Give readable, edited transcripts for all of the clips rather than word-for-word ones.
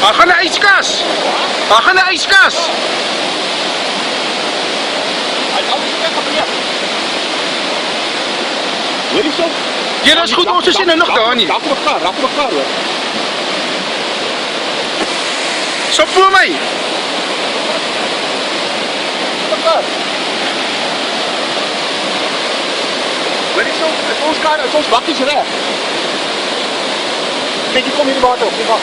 Daar gaan 'n yskas. Daar gaan 'n yskas. Hy kan nie weg op. Hoor jy so? Ja, dat is goed, ons is hier nou nog daar nie. Raak mekaar hoor. So voor my. Mekaar. Hoor jy so? Is ons bakkies reg? Kyk, kom hier die water op, wag.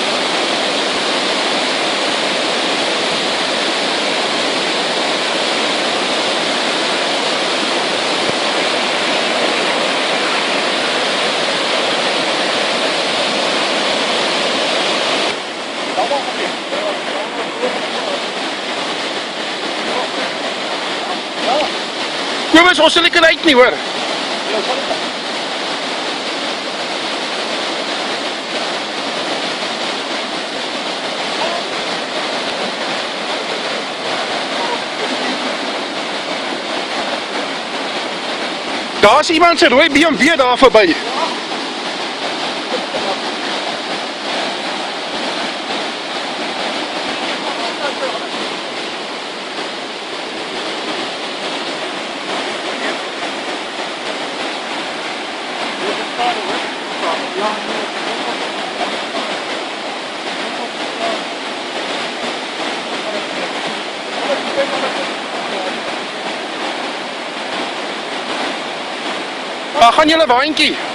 Kom eens, ons sal nie kan uit nie hoor. Daar is iemand se rooi BMW daar verby. Waar gaan julle waantjie?